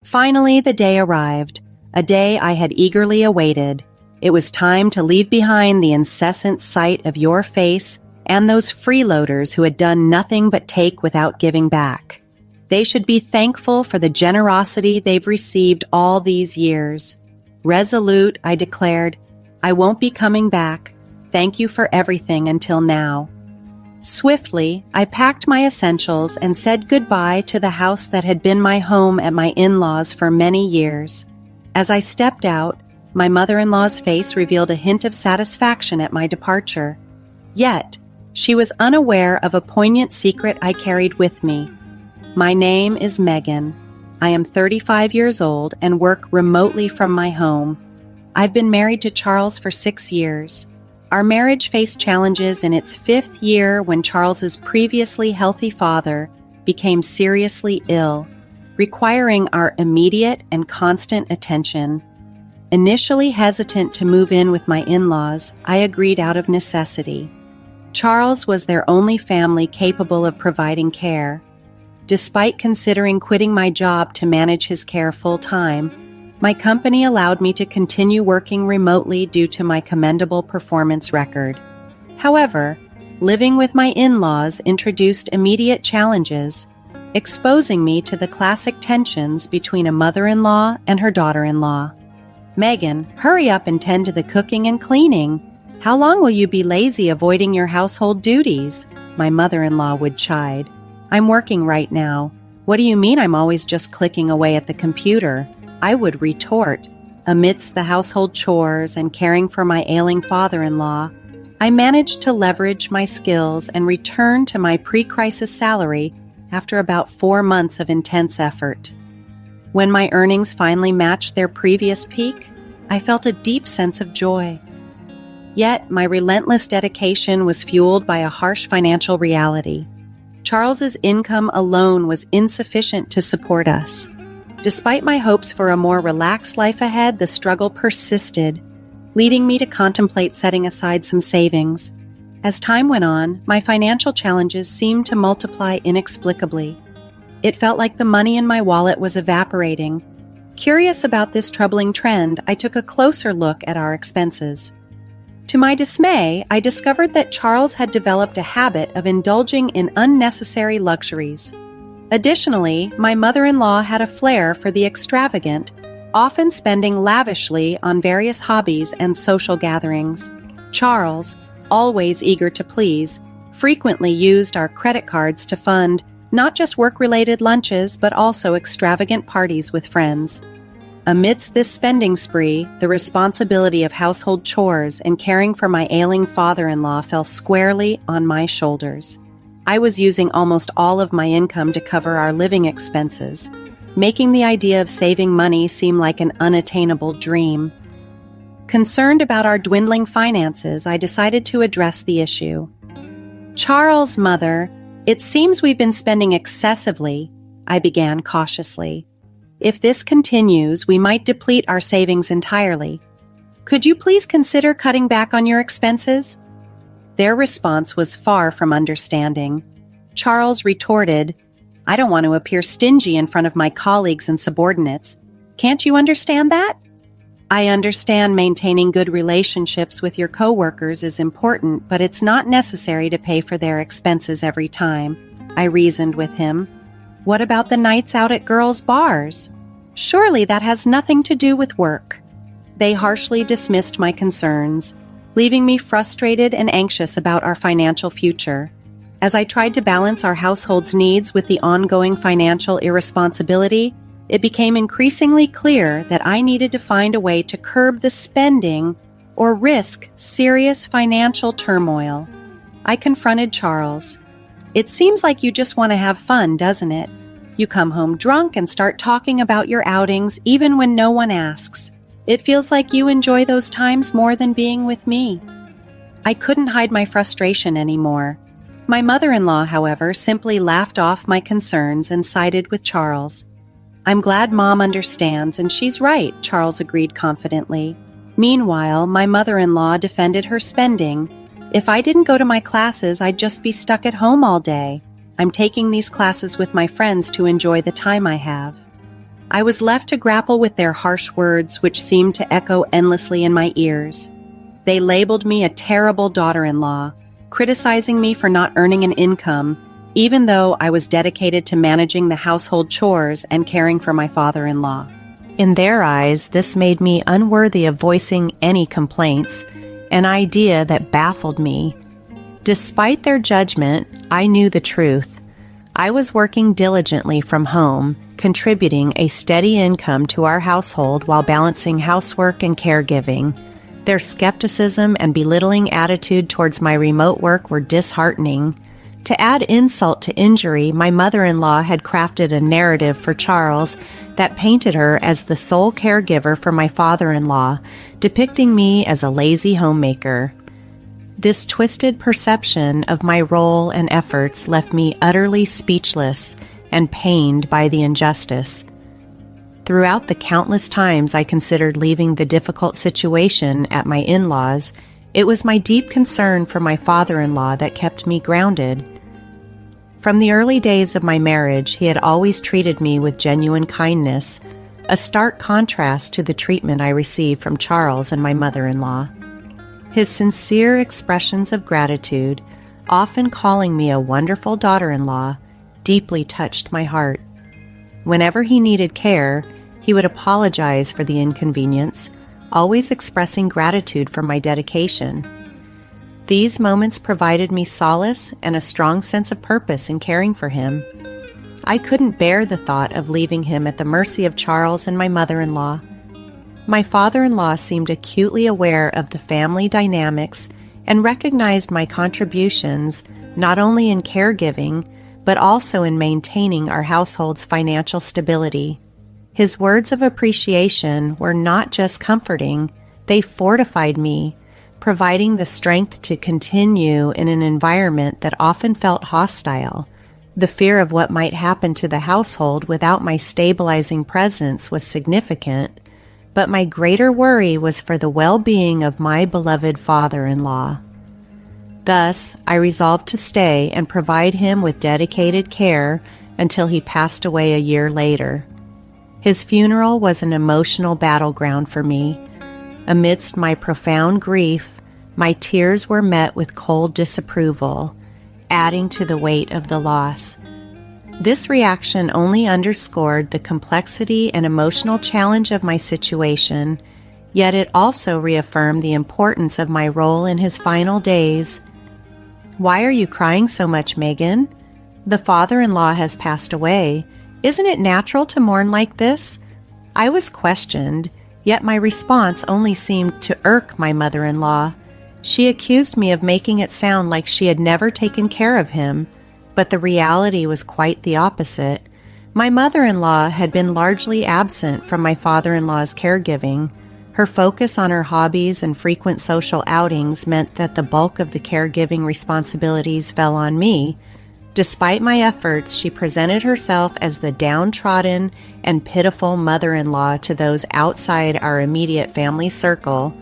Finally, the day arrived, a day I had eagerly awaited. It was time to leave behind the incessant sight of your face and those freeloaders who had done nothing but take without giving back. They should be thankful for the generosity they've received all these years. Resolute, I declared, I won't be coming back. Thank you for everything until now. Swiftly, I packed my essentials and said goodbye to the house that had been my home at my in-laws for many years. As I stepped out, my mother-in-law's face revealed a hint of satisfaction at my departure. Yet, she was unaware of a poignant secret I carried with me. My name is Megan. I am 35 years old and work remotely from my home. I've been married to Charles for 6 years. Our marriage faced challenges in its 5th year when Charles's previously healthy father became seriously ill, requiring our immediate and constant attention. Initially hesitant to move in with my in-laws, I agreed out of necessity. Charles was their only family capable of providing care. Despite considering quitting my job to manage his care full-time, my company allowed me to continue working remotely due to my commendable performance record. However, living with my in-laws introduced immediate challenges, exposing me to the classic tensions between a mother-in-law and her daughter-in-law. Megan, hurry up and tend to the cooking and cleaning. How long will you be lazy avoiding your household duties? My mother-in-law would chide. I'm working right now. What do you mean I'm always just clicking away at the computer? I would retort. Amidst the household chores and caring for my ailing father-in-law, I managed to leverage my skills and return to my pre-crisis salary after about 4 months of intense effort. When my earnings finally matched their previous peak, I felt a deep sense of joy. Yet, my relentless dedication was fueled by a harsh financial reality. Charles's income alone was insufficient to support us. Despite my hopes for a more relaxed life ahead, the struggle persisted, leading me to contemplate setting aside some savings. As time went on, my financial challenges seemed to multiply inexplicably. It felt like the money in my wallet was evaporating. Curious about this troubling trend, I took a closer look at our expenses. To my dismay, I discovered that Charles had developed a habit of indulging in unnecessary luxuries. Additionally, my mother-in-law had a flair for the extravagant, often spending lavishly on various hobbies and social gatherings. Charles, always eager to please, frequently used our credit cards to fund not just work-related lunches, but also extravagant parties with friends. Amidst this spending spree, the responsibility of household chores and caring for my ailing father-in-law fell squarely on my shoulders. I was using almost all of my income to cover our living expenses, making the idea of saving money seem like an unattainable dream. Concerned about our dwindling finances, I decided to address the issue. Charles, mother, it seems we've been spending excessively, I began cautiously. If this continues, we might deplete our savings entirely. Could you please consider cutting back on your expenses? Their response was far from understanding. Charles retorted, I don't want to appear stingy in front of my colleagues and subordinates. Can't you understand that? I understand maintaining good relationships with your coworkers is important, but it's not necessary to pay for their expenses every time, I reasoned with him. What about the nights out at girls' bars? Surely that has nothing to do with work. They harshly dismissed my concerns, leaving me frustrated and anxious about our financial future. As I tried to balance our household's needs with the ongoing financial irresponsibility, it became increasingly clear that I needed to find a way to curb the spending or risk serious financial turmoil. I confronted Charles. It seems like you just want to have fun, doesn't it? You come home drunk and start talking about your outings even when no one asks. It feels like you enjoy those times more than being with me. I couldn't hide my frustration anymore. My mother-in-law, however, simply laughed off my concerns and sided with Charles. I'm glad Mom understands, and she's right, Charles agreed confidently. Meanwhile, my mother-in-law defended her spending. If I didn't go to my classes, I'd just be stuck at home all day. I'm taking these classes with my friends to enjoy the time I have. I was left to grapple with their harsh words, which seemed to echo endlessly in my ears. They labeled me a terrible daughter-in-law, criticizing me for not earning an income, even though I was dedicated to managing the household chores and caring for my father-in-law. In their eyes, this made me unworthy of voicing any complaints, an idea that baffled me. Despite their judgment, I knew the truth. I was working diligently from home, contributing a steady income to our household while balancing housework and caregiving. Their skepticism and belittling attitude towards my remote work were disheartening. To add insult to injury, my mother-in-law had crafted a narrative for Charles that painted her as the sole caregiver for my father-in-law, depicting me as a lazy homemaker. This twisted perception of my role and efforts left me utterly speechless and pained by the injustice. Throughout the countless times I considered leaving the difficult situation at my in-laws, it was my deep concern for my father-in-law that kept me grounded. From the early days of my marriage, he had always treated me with genuine kindness, a stark contrast to the treatment I received from Charles and my mother-in-law. His sincere expressions of gratitude, often calling me a wonderful daughter-in-law, deeply touched my heart. Whenever he needed care, he would apologize for the inconvenience, always expressing gratitude for my dedication. These moments provided me solace and a strong sense of purpose in caring for him. I couldn't bear the thought of leaving him at the mercy of Charles and my mother-in-law. My father-in-law seemed acutely aware of the family dynamics and recognized my contributions not only in caregiving, but also in maintaining our household's financial stability. His words of appreciation were not just comforting, they fortified me, providing the strength to continue in an environment that often felt hostile. The fear of what might happen to the household without my stabilizing presence was significant, but my greater worry was for the well-being of my beloved father-in-law. Thus, I resolved to stay and provide him with dedicated care until he passed away a year later. His funeral was an emotional battleground for me. Amidst my profound grief, my tears were met with cold disapproval, adding to the weight of the loss. This reaction only underscored the complexity and emotional challenge of my situation, yet it also reaffirmed the importance of my role in his final days. "Why are you crying so much, Megan? The father-in-law has passed away. Isn't it natural to mourn like this?" I was questioned, yet my response only seemed to irk my mother-in-law. She accused me of making it sound like she had never taken care of him, but the reality was quite the opposite. My mother-in-law had been largely absent from my father-in-law's caregiving. Her focus on her hobbies and frequent social outings meant that the bulk of the caregiving responsibilities fell on me. Despite my efforts, she presented herself as the downtrodden and pitiful mother-in-law to those outside our immediate family circle,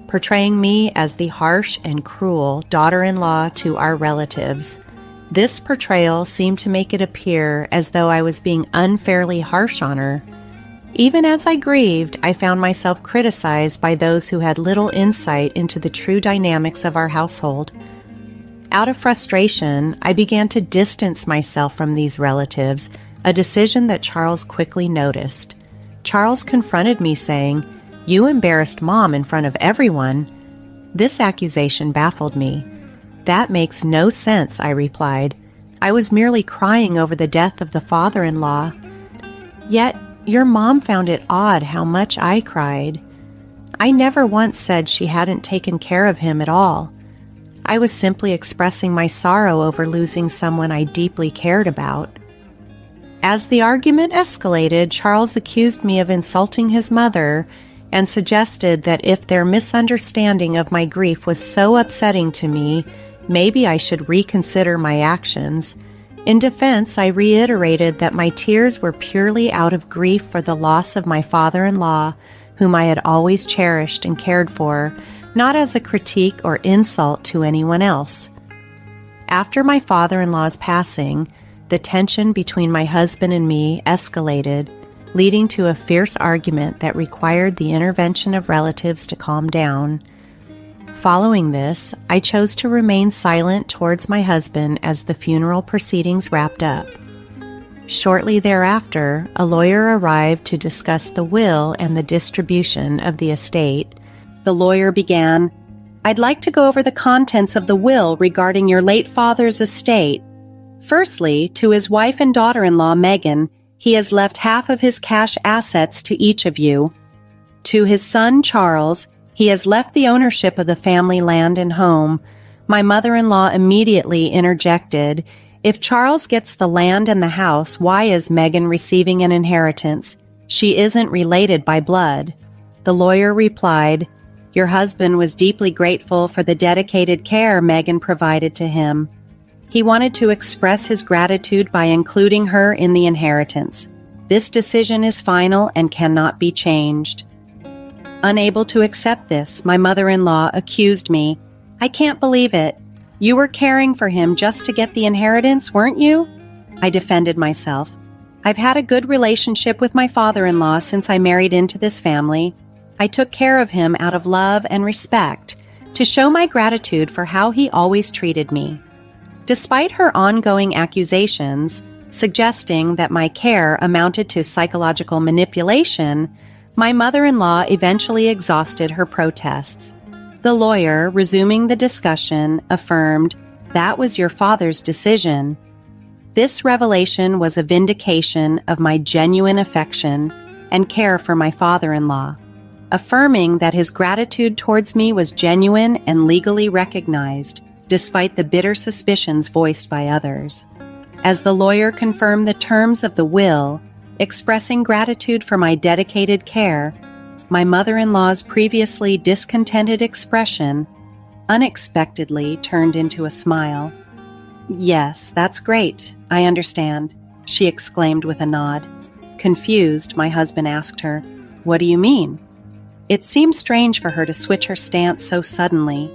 portraying me as the harsh and cruel daughter-in-law to our relatives. This portrayal seemed to make it appear as though I was being unfairly harsh on her. Even as I grieved, I found myself criticized by those who had little insight into the true dynamics of our household. Out of frustration, I began to distance myself from these relatives, a decision that Charles quickly noticed. Charles confronted me saying, "You embarrassed Mom in front of everyone." This accusation baffled me. "That makes no sense," I replied. "I was merely crying over the death of the father-in-law." "Yet, your mom found it odd how much I cried." "I never once said she hadn't taken care of him at all. I was simply expressing my sorrow over losing someone I deeply cared about." As the argument escalated, Charles accused me of insulting his mother and suggested that if their misunderstanding of my grief was so upsetting to me, maybe I should reconsider my actions. In defense, I reiterated that my tears were purely out of grief for the loss of my father-in-law, whom I had always cherished and cared for, not as a critique or insult to anyone else. After my father-in-law's passing, the tension between my husband and me escalated. leading to a fierce argument that required the intervention of relatives to calm down. Following this, I chose to remain silent towards my husband as the funeral proceedings wrapped up. Shortly thereafter, a lawyer arrived to discuss the will and the distribution of the estate. The lawyer began, "I'd like to go over the contents of the will regarding your late father's estate. Firstly, to his wife and daughter-in-law, Megan, he has left half of his cash assets to each of you. To his son, Charles, he has left the ownership of the family land and home." My mother-in-law immediately interjected, "If Charles gets the land and the house, why is Megan receiving an inheritance? She isn't related by blood." The lawyer replied, "Your husband was deeply grateful for the dedicated care Megan provided to him. He wanted to express his gratitude by including her in the inheritance. This decision is final and cannot be changed." Unable to accept this, my mother-in-law accused me. "I can't believe it. You were caring for him just to get the inheritance, weren't you?" I defended myself. "I've had a good relationship with my father-in-law since I married into this family. I took care of him out of love and respect to show my gratitude for how he always treated me." Despite her ongoing accusations, suggesting that my care amounted to psychological manipulation, my mother-in-law eventually exhausted her protests. The lawyer, resuming the discussion, affirmed, "That was your father's decision." This revelation was a vindication of my genuine affection and care for my father-in-law, affirming that his gratitude towards me was genuine and legally recognized, despite the bitter suspicions voiced by others. As the lawyer confirmed the terms of the will, expressing gratitude for my dedicated care, my mother-in-law's previously discontented expression unexpectedly turned into a smile. "Yes, that's great. I understand," she exclaimed with a nod. Confused, my husband asked her, "What do you mean?" It seemed strange for her to switch her stance so suddenly.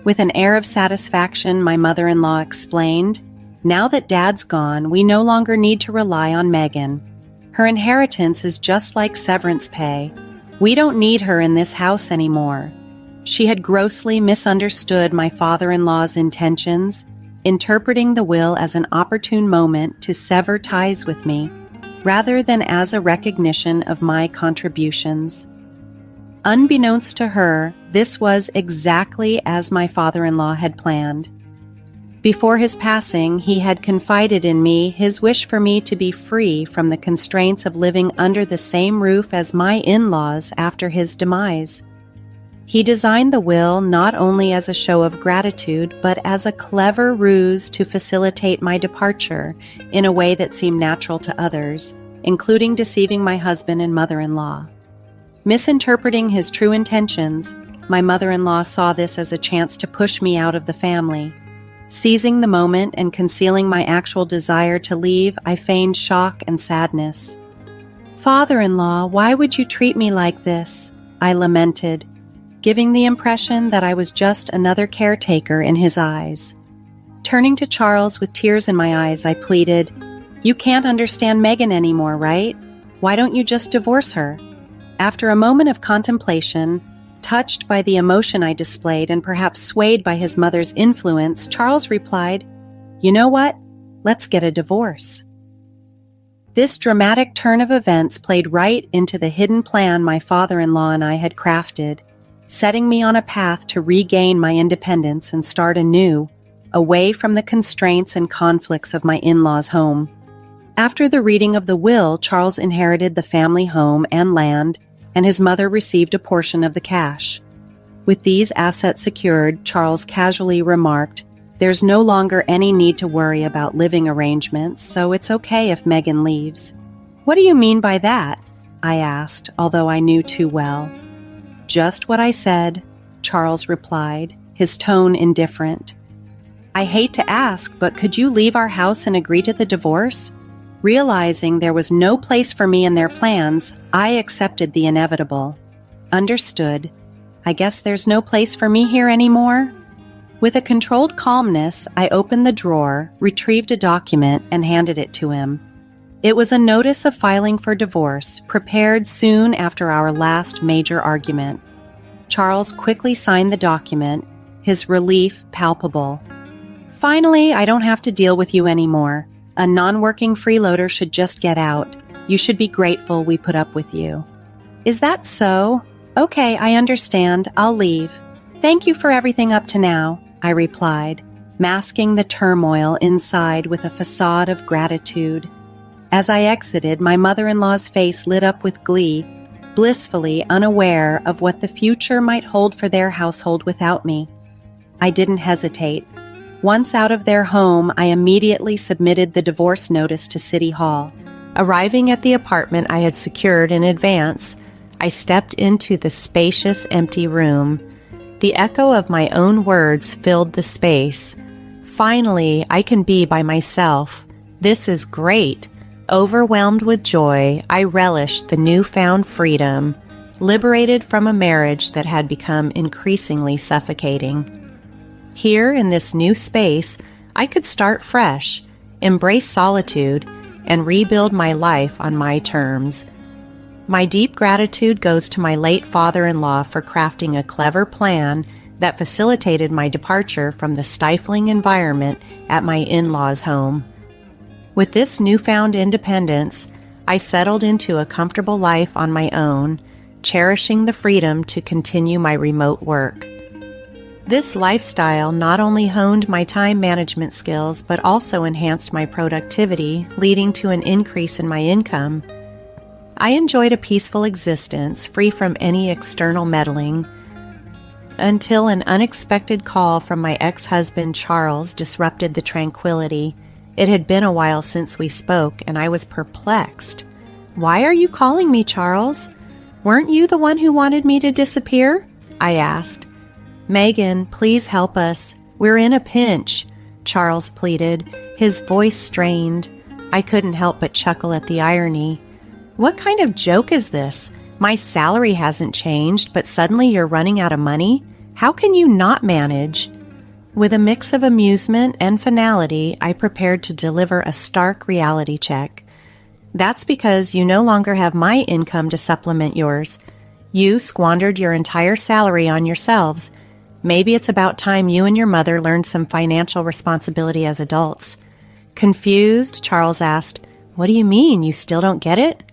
With an air of satisfaction, my mother-in-law explained, "Now that Dad's gone, we no longer need to rely on Megan. Her inheritance is just like severance pay. We don't need her in this house anymore." She had grossly misunderstood my father-in-law's intentions, interpreting the will as an opportune moment to sever ties with me, rather than as a recognition of my contributions. Unbeknownst to her, this was exactly as my father-in-law had planned. Before his passing, he had confided in me his wish for me to be free from the constraints of living under the same roof as my in-laws after his demise. He designed the will not only as a show of gratitude, but as a clever ruse to facilitate my departure in a way that seemed natural to others, including deceiving my husband and mother-in-law. Misinterpreting his true intentions, my mother-in-law saw this as a chance to push me out of the family. Seizing the moment and concealing my actual desire to leave, I feigned shock and sadness. "Father-in-law, why would you treat me like this?" I lamented, giving the impression that I was just another caretaker in his eyes. Turning to Charles with tears in my eyes, I pleaded, "You can't understand Megan anymore, right? Why don't you just divorce her?" After a moment of contemplation, touched by the emotion I displayed and perhaps swayed by his mother's influence, Charles replied, "You know what? Let's get a divorce." This dramatic turn of events played right into the hidden plan my father-in-law and I had crafted, setting me on a path to regain my independence and start anew, away from the constraints and conflicts of my in-laws' home. After the reading of the will, Charles inherited the family home and land, and his mother received a portion of the cash. With these assets secured, Charles casually remarked, "There's no longer any need to worry about living arrangements, so it's okay if Megan leaves." "What do you mean by that?" I asked, although I knew too well. "Just what I said," Charles replied, his tone indifferent. "I hate to ask, but could you leave our house and agree to the divorce?" Realizing there was no place for me in their plans, I accepted the inevitable. "Understood. I guess there's no place for me here anymore?" With a controlled calmness, I opened the drawer, retrieved a document, and handed it to him. It was a notice of filing for divorce, prepared soon after our last major argument. Charles quickly signed the document, his relief palpable. Finally, I don't have to deal with you anymore. A non-working freeloader should just get out. You should be grateful we put up with you. Is that so? Okay, I understand. I'll leave. Thank you for everything up to now, I replied, masking the turmoil inside with a facade of gratitude. As I exited, my mother-in-law's face lit up with glee, blissfully unaware of what the future might hold for their household without me. I didn't hesitate. Once out of their home, I immediately submitted the divorce notice to City Hall. Arriving at the apartment I had secured in advance, I stepped into the spacious, empty room. The echo of my own words filled the space. Finally, I can be by myself. This is great. Overwhelmed with joy, I relished the newfound freedom, liberated from a marriage that had become increasingly suffocating. Here, in this new space, I could start fresh, embrace solitude, and rebuild my life on my terms. My deep gratitude goes to my late father-in-law for crafting a clever plan that facilitated my departure from the stifling environment at my in-laws' home. With this newfound independence, I settled into a comfortable life on my own, cherishing the freedom to continue my remote work. This lifestyle not only honed my time management skills, but also enhanced my productivity, leading to an increase in my income. I enjoyed a peaceful existence, free from any external meddling, until an unexpected call from my ex-husband Charles disrupted the tranquility. It had been a while since we spoke, and I was perplexed. "Why are you calling me, Charles? Weren't you the one who wanted me to disappear?" I asked. "Megan, please help us. We're in a pinch," Charles pleaded, his voice strained. I couldn't help but chuckle at the irony. "What kind of joke is this? My salary hasn't changed, but suddenly you're running out of money? How can you not manage?" With a mix of amusement and finality, I prepared to deliver a stark reality check. "That's because you no longer have my income to supplement yours. You squandered your entire salary on yourselves. Maybe it's about time you and your mother learned some financial responsibility as adults." Confused, Charles asked, "What do you mean? You still don't get it?"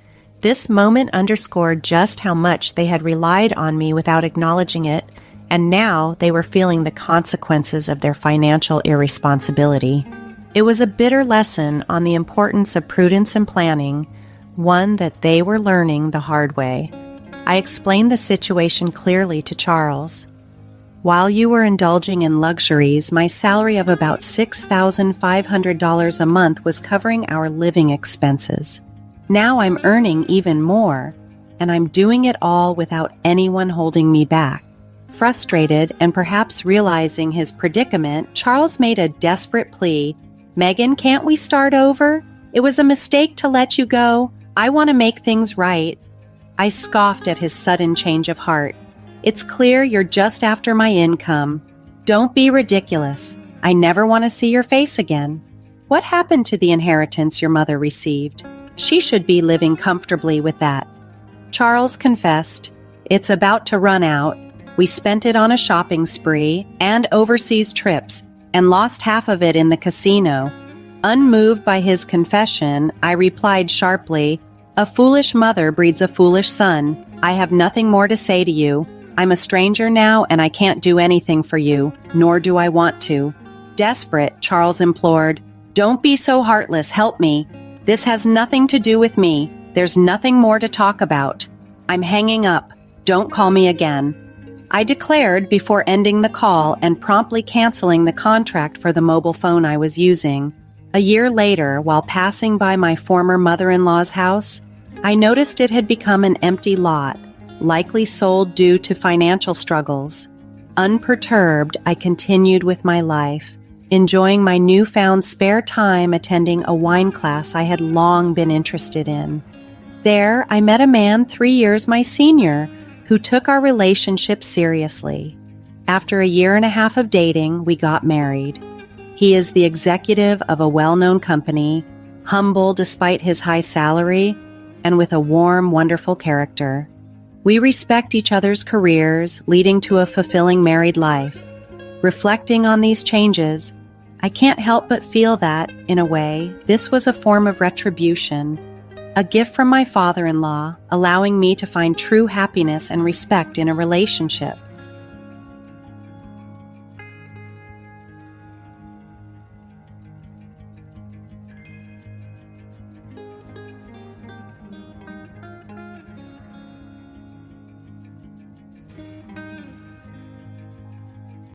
This moment underscored just how much they had relied on me without acknowledging it, and now they were feeling the consequences of their financial irresponsibility. It was a bitter lesson on the importance of prudence and planning, one that they were learning the hard way. I explained the situation clearly to Charles. "While you were indulging in luxuries, my salary of about $6,500 a month was covering our living expenses. Now I'm earning even more, and I'm doing it all without anyone holding me back." Frustrated and perhaps realizing his predicament, Charles made a desperate plea. "Megan, can't we start over? It was a mistake to let you go. I want to make things right." I scoffed at his sudden change of heart. "It's clear you're just after my income. Don't be ridiculous. I never want to see your face again. What happened to the inheritance your mother received? She should be living comfortably with that." Charles confessed, "It's about to run out. We spent it on a shopping spree and overseas trips and lost half of it in the casino." Unmoved by his confession, I replied sharply, "A foolish mother breeds a foolish son. I have nothing more to say to you. I'm a stranger now and I can't do anything for you, nor do I want to." Desperate, Charles implored, "Don't be so heartless, help me. This has nothing to do with me. There's nothing more to talk about. I'm hanging up. Don't call me again." I declared before ending the call and promptly canceling the contract for the mobile phone I was using. A year later, while passing by my former mother-in-law's house, I noticed it had become an empty lot, likely sold due to financial struggles. Unperturbed, I continued with my life, enjoying my newfound spare time attending a wine class I had long been interested in. There, I met a man 3 years my senior who took our relationship seriously. After a year and a half of dating, we got married. He is the executive of a well-known company, humble despite his high salary, and with a warm, wonderful character. We respect each other's careers, leading to a fulfilling married life. Reflecting on these changes, I can't help but feel that, in a way, this was a form of retribution, a gift from my father-in-law, allowing me to find true happiness and respect in a relationship.